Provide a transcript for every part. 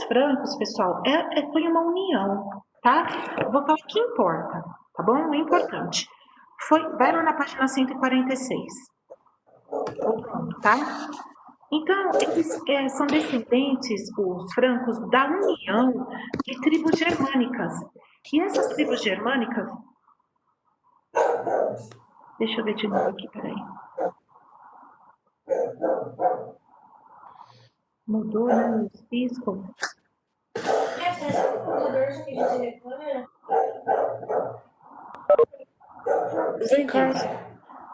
francos, pessoal, foi uma união, tá? Eu vou falar o que importa, tá bom? O importante. Vai lá na página 146. Tá? Então, eles são descendentes, os francos, da união de tribos germânicas. E essas tribos germânicas... Deixa eu ver de novo aqui, peraí. Mudou, né? Os piscos. Vem cá.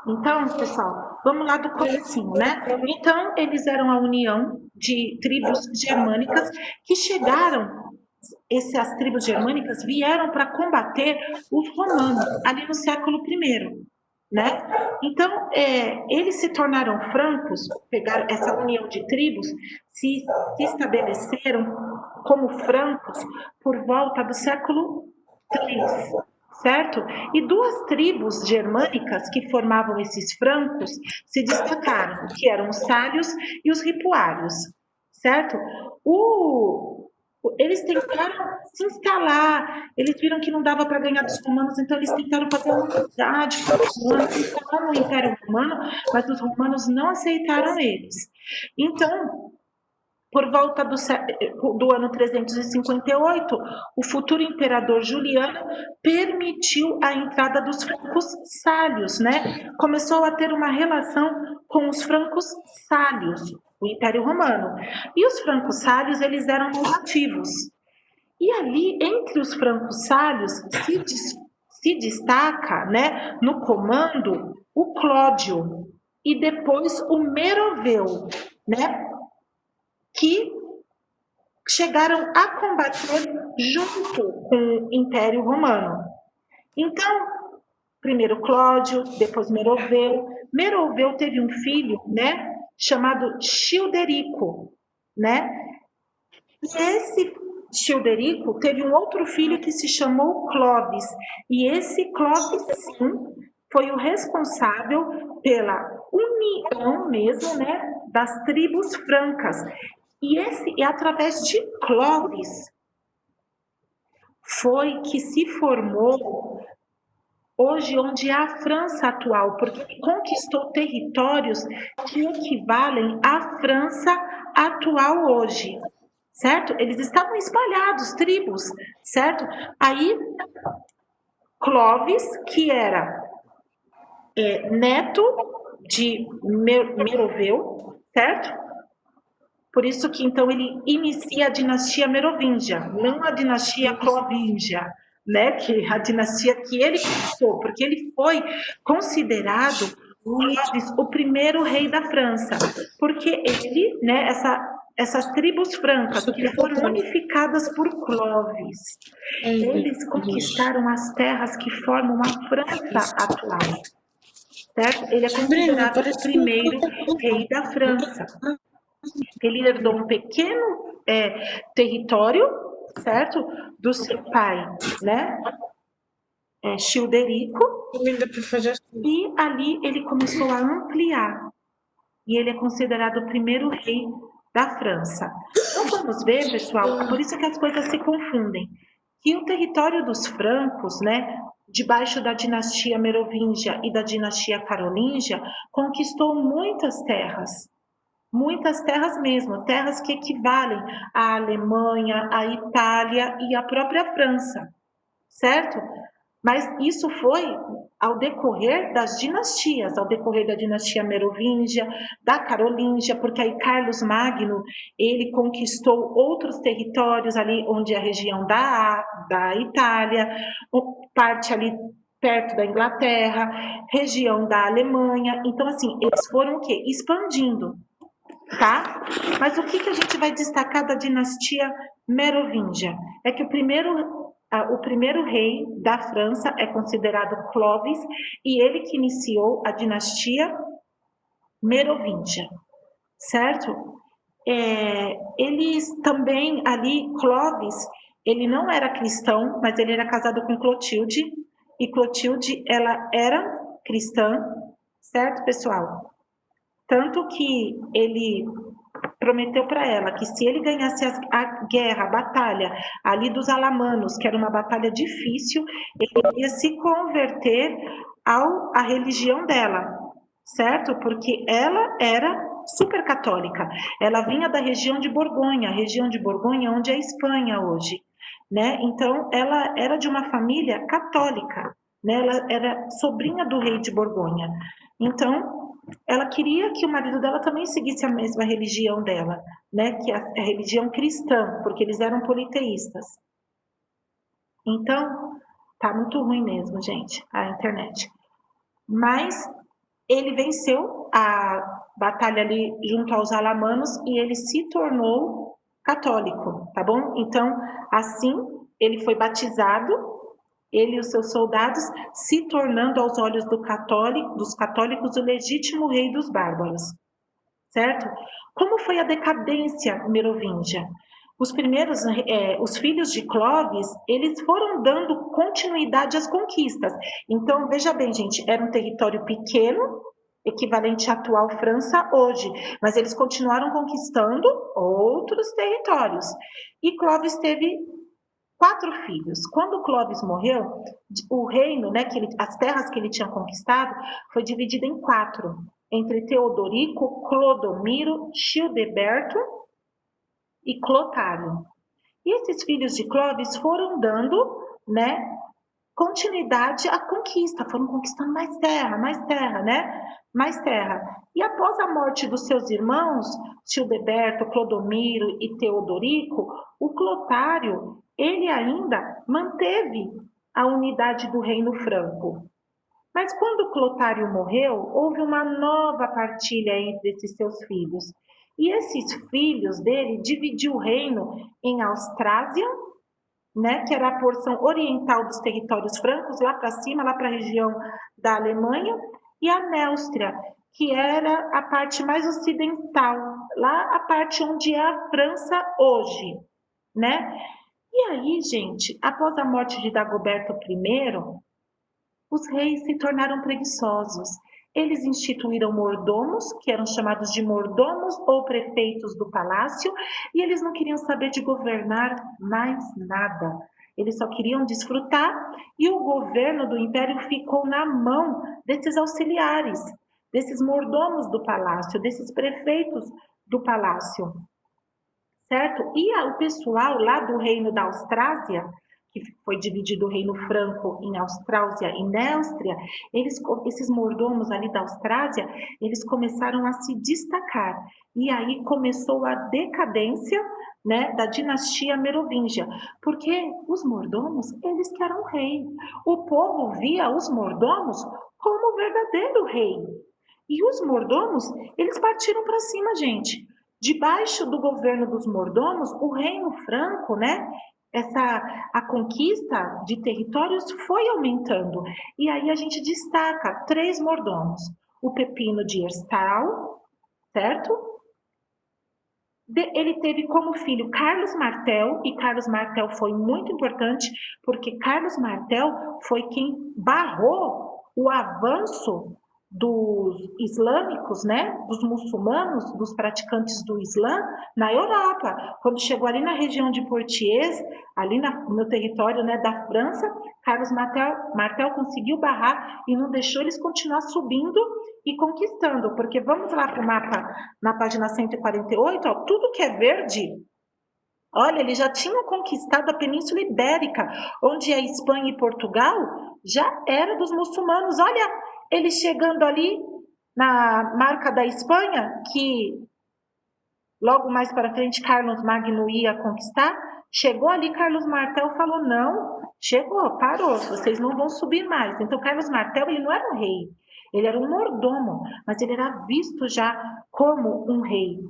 Então, pessoal, vamos lá do comecinho, né? Então, eles eram a união de tribos germânicas que chegaram, essas tribos germânicas vieram para combater os romanos ali no século I, né? Então, eles se tornaram francos, pegaram essa união de tribos, se estabeleceram como francos por volta do século III, certo? E duas tribos germânicas que formavam esses francos se destacaram, que eram os sálios e os ripuários, certo? Eles tentaram se instalar, eles viram que não dava para ganhar dos romanos, então eles tentaram fazer uma amizade com os romanos, instalar no Império Romano, mas os romanos não aceitaram eles. Então, por volta do ano 358, o futuro imperador Juliano permitiu a entrada dos francos sálios, né? Começou a ter uma relação com os francos sálios, o Império Romano. E os francos sálios, eles eram mais ativos. E ali, entre os francos sálios, se destaca, né, no comando, o Clódio e depois o Meroveu, né? Que chegaram a combater junto com o Império Romano. Então, primeiro Clódio, depois Meroveu. Meroveu teve um filho, né, chamado Childerico, né? E esse Childerico teve um outro filho que se chamou Clovis. E esse Clovis, sim, foi o responsável pela união mesmo, né, das tribos francas. E através de Clovis foi que se formou hoje onde é a França atual, porque ele conquistou territórios que equivalem à França atual hoje, certo? Eles estavam espalhados, tribos, certo? Aí, Clovis, que era neto de Meroveu, certo? Por isso que, então, ele inicia a dinastia merovingia, não a dinastia clovingia, né? Que a dinastia que ele conquistou, porque ele foi considerado o primeiro rei da França, porque ele, né, essas tribos francas que foram unificadas por Clovis, eles conquistaram as terras que formam a França atual, certo? Ele é considerado o primeiro rei da França. Ele herdou um pequeno território, certo? Do seu pai, né? Childerico. E ali ele começou a ampliar. E ele é considerado o primeiro rei da França. Então vamos ver, pessoal, por isso que as coisas se confundem. Que o território dos francos, né? Debaixo da dinastia merovingia e da dinastia carolíngia, conquistou muitas terras mesmo, terras que equivalem à Alemanha, à Itália e à própria França, certo? Mas isso foi ao decorrer das dinastias, ao decorrer da dinastia merovingia, da carolíngia, porque aí Carlos Magno, ele conquistou outros territórios ali onde é a região da Itália, parte ali perto da Inglaterra, região da Alemanha. Então, assim, eles foram o quê? Expandindo. Tá? Mas o que a gente vai destacar da dinastia merovingia? É que o primeiro rei da França é considerado Clovis e ele que iniciou a dinastia merovingia, certo? Eles também ali, Clovis, ele não era cristão, mas ele era casado com Clotilde e Clotilde, ela era cristã, certo, pessoal? Tanto que ele prometeu para ela que se ele ganhasse a guerra, a batalha ali dos alamanos, que era uma batalha difícil, ele ia se converter à religião dela, certo? Porque ela era super católica. Ela vinha da região de Borgonha, onde é a Espanha hoje, né? Então, ela era de uma família católica, né? Ela era sobrinha do rei de Borgonha. Então, ela queria que o marido dela também seguisse a mesma religião dela, né? Que é a religião cristã, porque eles eram politeístas. Então, tá muito ruim mesmo, gente, a internet. Mas ele venceu a batalha ali junto aos alamanos e ele se tornou católico, tá bom? Então, assim, ele foi batizado, ele e os seus soldados, se tornando aos olhos dos católicos o legítimo rei dos bárbaros, certo? Como foi a decadência merovingia? Os filhos de Clovis, eles foram dando continuidade às conquistas. Então, veja bem, gente, era um território pequeno, equivalente à atual França hoje, mas eles continuaram conquistando outros territórios. E Clovis teve 4 filhos. Quando Clovis morreu, o reino, né, as terras que ele tinha conquistado, foi dividido em 4, entre Teodorico, Clodomiro, Childeberto e Clotário. E esses filhos de Clovis foram dando, né, continuidade à conquista, foram conquistando mais terra, né? Mais terra. E após a morte dos seus irmãos, Childeberto, Clodomiro e Teodorico, o Clotário, ele ainda manteve a unidade do reino franco. Mas quando Clotário morreu, houve uma nova partilha entre esses seus filhos. E esses filhos dele dividiu o reino em Austrásia, né, que era a porção oriental dos territórios francos, lá para cima, lá para a região da Alemanha, e a Néustria, que era a parte mais ocidental, lá a parte onde é a França hoje, né? E aí, gente, após a morte de Dagoberto I, os reis se tornaram preguiçosos. Eles instituíram mordomos, que eram chamados de mordomos ou prefeitos do palácio, e eles não queriam saber de governar mais nada. Eles só queriam desfrutar, e o governo do império ficou na mão desses auxiliares, desses mordomos do palácio, desses prefeitos do palácio, certo? E o pessoal lá do reino da Austrásia, que foi dividido o reino franco em Austrásia e Néustria, esses mordomos ali da Austrásia, eles começaram a se destacar. E aí começou a decadência, né, da dinastia merovingia, porque os mordomos, eles que eram rei. O povo via os mordomos como o verdadeiro rei. E os mordomos, eles partiram para cima, gente. Debaixo do governo dos mordomos, o reino franco, né, a conquista de territórios foi aumentando. E aí a gente destaca 3 mordomos. O Pepino de Herstal, certo? Ele teve como filho Carlos Martel, e Carlos Martel foi muito importante, porque Carlos Martel foi quem barrou o avanço dos islâmicos, né, dos muçulmanos, dos praticantes do Islã na Europa. Quando chegou ali na região de Poitiers, ali no território, né, da França, Carlos Martel conseguiu barrar e não deixou eles continuar subindo e conquistando, porque vamos lá para o mapa na página 148, ó, tudo que é verde, olha, eles já tinham conquistado a Península Ibérica, onde a Espanha e Portugal já era dos muçulmanos. Olha, eles chegando ali na marca da Espanha, que logo mais para frente Carlos Magno ia conquistar, chegou ali Carlos Martel, falou, não, chegou, parou, vocês não vão subir mais. Então Carlos Martel, ele não era um rei, ele era um mordomo, mas ele era visto já como um rei,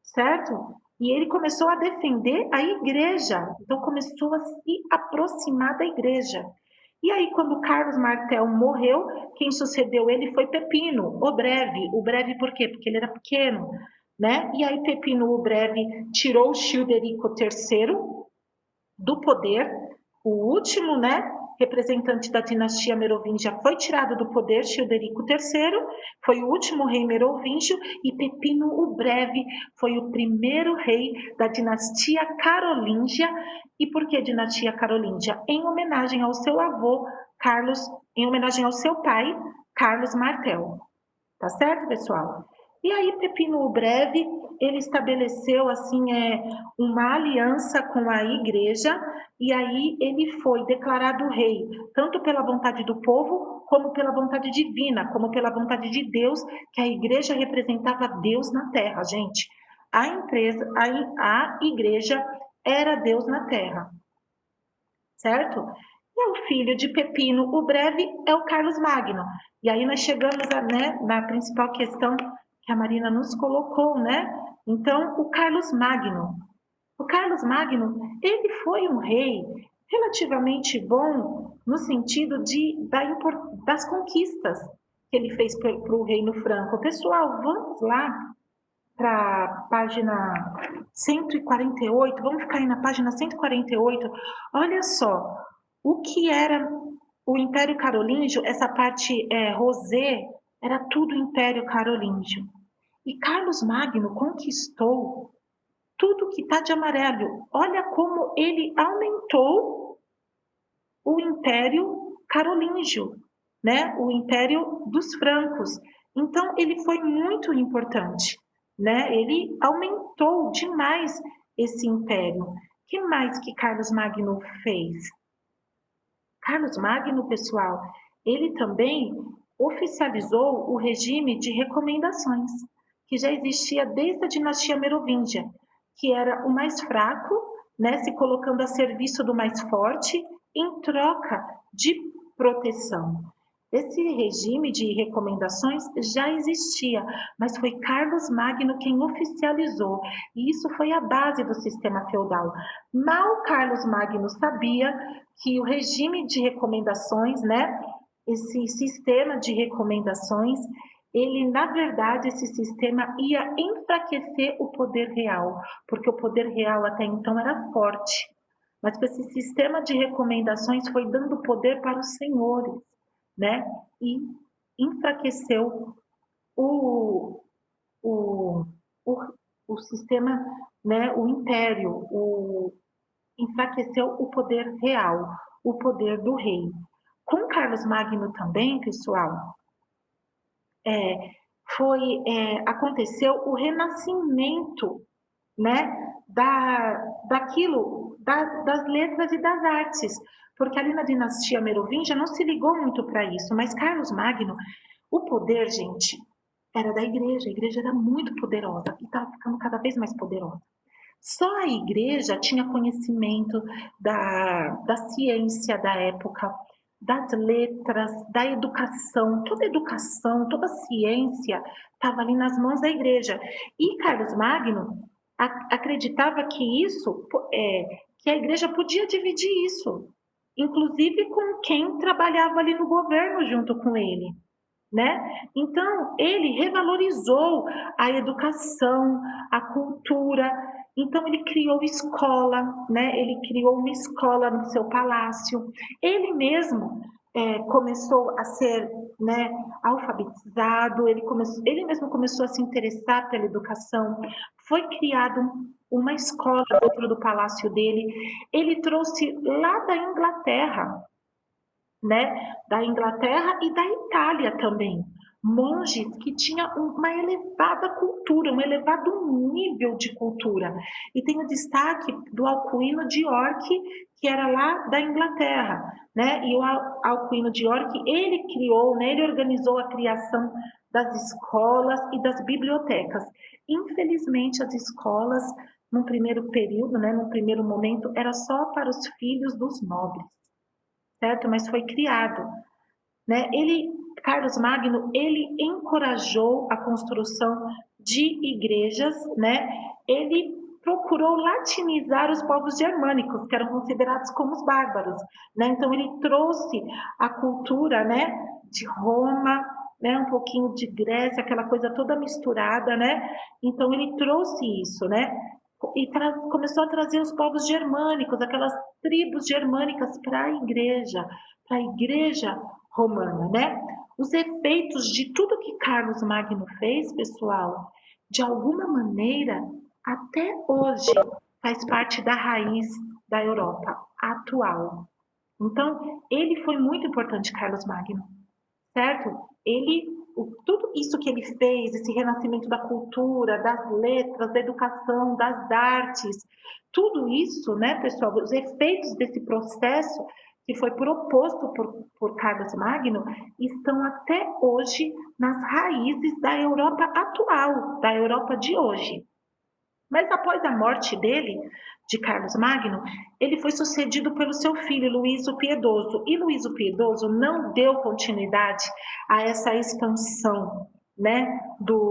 certo? E ele começou a defender a igreja, então começou a se aproximar da igreja. E aí, quando Carlos Martel morreu, quem sucedeu ele foi Pepino, o Breve. O Breve por quê? Porque ele era pequeno, né? E aí Pepino o Breve tirou Childerico III do poder, o último, né, representante da dinastia merovingia, foi tirado do poder, Childerico III, foi o último rei merovingio, e Pepino o Breve foi o primeiro rei da dinastia carolíngia. E por que dinastia carolíngia? Em homenagem ao seu avô, Carlos, em homenagem ao seu pai, Carlos Martel. Tá certo, pessoal? E aí Pepino o Breve, ele estabeleceu assim uma aliança com a igreja, e aí ele foi declarado rei, tanto pela vontade do povo, como pela vontade divina, como pela vontade de Deus, que a igreja representava Deus na terra, gente. A igreja era Deus na terra, certo? E o filho de Pepino o Breve é o Carlos Magno. E aí nós chegamos na principal questão que a Marina nos colocou, né? Então, o Carlos Magno. O Carlos Magno, ele foi um rei relativamente bom no sentido das conquistas que ele fez para o reino franco. Pessoal, vamos lá para a página 148, vamos ficar aí na página 148. Olha só, o que era o Império Carolíngio, essa parte rosé, era tudo Império Carolíngio. E Carlos Magno conquistou tudo que está de amarelo. Olha como ele aumentou o Império Carolíngio, né? O Império dos Francos. Então, ele foi muito importante, né? Ele aumentou demais esse império. O que mais que Carlos Magno fez? Carlos Magno, pessoal, ele também oficializou o regime de recomendações, que já existia desde a dinastia merovingia, que era o mais fraco, né, se colocando a serviço do mais forte em troca de proteção. Esse regime de recomendações já existia, mas foi Carlos Magno quem oficializou, e isso foi a base do sistema feudal. Mal Carlos Magno sabia que o regime de recomendações, né, esse sistema de recomendações, ele, na verdade, esse sistema ia enfraquecer o poder real, porque o poder real até então era forte. Mas com esse sistema de recomendações foi dando poder para os senhores, né? E enfraqueceu o, o, o, o sistema, né? O império, enfraqueceu o poder real, o poder do rei. Com Carlos Magno também, pessoal, aconteceu o renascimento, né, das letras e das artes, porque ali na dinastia merovingia não se ligou muito para isso, mas Carlos Magno, o poder, gente, era da igreja, a igreja era muito poderosa e estava ficando cada vez mais poderosa. Só a igreja tinha conhecimento da ciência da época, das letras, da educação, toda ciência estava ali nas mãos da igreja. E Carlos Magno acreditava que que a igreja podia dividir isso, inclusive com quem trabalhava ali no governo junto com ele, né? Então, ele revalorizou a educação, a cultura. Então, ele criou escola, né? Ele criou uma escola no seu palácio. Ele mesmo começou a ser, né, alfabetizado, ele mesmo começou a se interessar pela educação. Foi criado uma escola dentro do palácio dele. Ele trouxe lá da Inglaterra, né, da Inglaterra e da Itália também, monges que tinham uma elevada cultura, um elevado nível de cultura. E tem o destaque do Alcuino de York, que era lá da Inglaterra, né? E o Alcuino de York, ele criou, né, ele organizou a criação das escolas e das bibliotecas. Infelizmente, as escolas, num primeiro período, né, num primeiro momento, era só para os filhos dos nobres, certo? Mas foi criado, né? Carlos Magno, ele encorajou a construção de igrejas, né? Ele procurou latinizar os povos germânicos, que eram considerados como os bárbaros, né? Então ele trouxe a cultura, né, de Roma, né, um pouquinho de Grécia, aquela coisa toda misturada, né? Então ele trouxe isso, né? e começou a trazer os povos germânicos, aquelas tribos germânicas para a igreja romana, né? Os efeitos de tudo que Carlos Magno fez, pessoal, de alguma maneira, até hoje, faz parte da raiz da Europa atual. Então, ele foi muito importante, Carlos Magno, certo? Tudo isso que ele fez, esse renascimento da cultura, das letras, da educação, das artes, tudo isso, né, pessoal, os efeitos desse processo que foi proposto por Carlos Magno estão até hoje nas raízes da Europa atual, da Europa de hoje. Mas após a morte dele, de Carlos Magno, ele foi sucedido pelo seu filho Luís o Piedoso. E Luís o Piedoso não deu continuidade a essa expansão, né,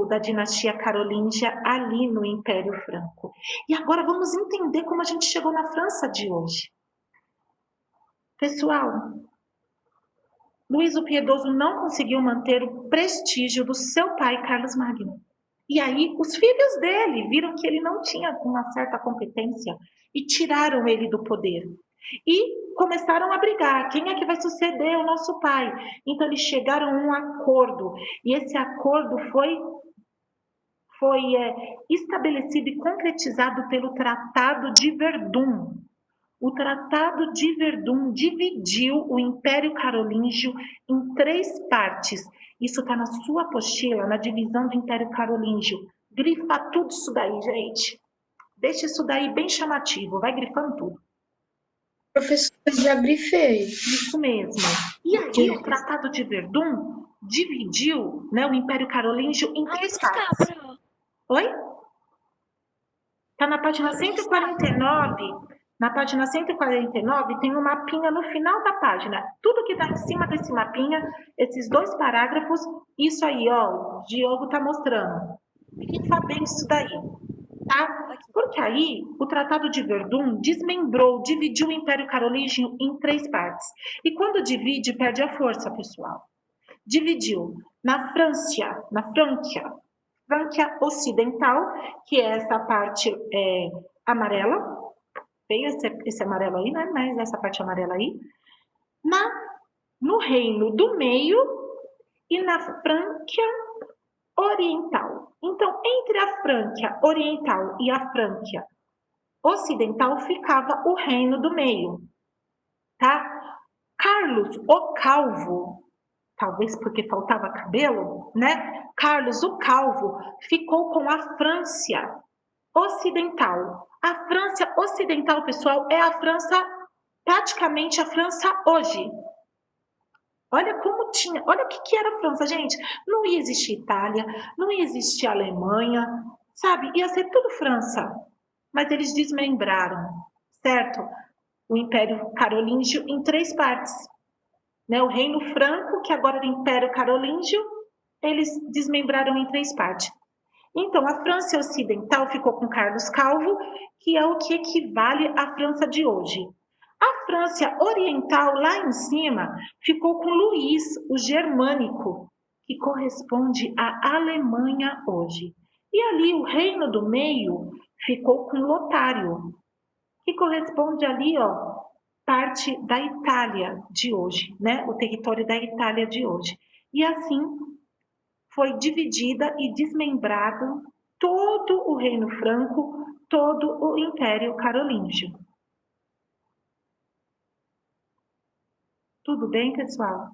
da dinastia carolíngia ali no Império Franco. E agora vamos entender como a gente chegou na França de hoje. Pessoal, Luís o Piedoso não conseguiu manter o prestígio do seu pai Carlos Magno. E aí os filhos dele viram que ele não tinha uma certa competência e tiraram ele do poder. E começaram a brigar, quem é que vai suceder o nosso pai? Então eles chegaram a um acordo, e esse acordo foi estabelecido e concretizado pelo Tratado de Verdun. O Tratado de Verdun dividiu o Império Carolíngio em 3 partes. Isso está na sua apostila, na divisão do Império Carolíngio. Grifa tudo isso daí, gente. Deixa isso daí bem chamativo, vai grifando tudo. Professor, já grifei. Isso mesmo. E aí, o Tratado de Verdun dividiu, né, o Império Carolíngio em 3 partes. Oi? Está na página 149. Na página 149 tem um mapinha no final da página. Tudo que está em cima desse mapinha, esses 2 parágrafos, isso aí, ó, o Diogo está mostrando. Fica bem isso daí, tá? Porque aí o Tratado de Verdun desmembrou, dividiu o Império Carolíngio em 3 partes. E quando divide, perde a força, pessoal. Dividiu na França, Franquia Ocidental, que é essa parte amarela, tem esse amarelo aí, né? Mas essa parte amarela aí. No Reino do Meio e na Franquia Oriental. Então, entre a Franquia Oriental e a Franquia Ocidental ficava o Reino do Meio, tá? Carlos o Calvo, talvez porque faltava cabelo, né? Carlos o Calvo ficou com a França Ocidental. A França Ocidental, pessoal, é a França, praticamente a França hoje. Olha como tinha, olha o que era a França, gente. Não ia existir Itália, não ia existir Alemanha, sabe? Ia ser tudo França. Mas eles desmembraram, certo? O Império Carolíngio em 3 partes. Né? O Reino Franco, que agora era o Império Carolíngio, eles desmembraram em 3 partes. Então, a França Ocidental ficou com Carlos Calvo, que é o que equivale à França de hoje. A França Oriental, lá em cima, ficou com Luís, o germânico, que corresponde à Alemanha hoje. E ali o Reino do Meio ficou com Lotário, que corresponde ali, ó, parte da Itália de hoje, né? O território da Itália de hoje. E assim foi dividida e desmembrado todo o Reino Franco, todo o Império Carolíngio. Tudo bem, pessoal?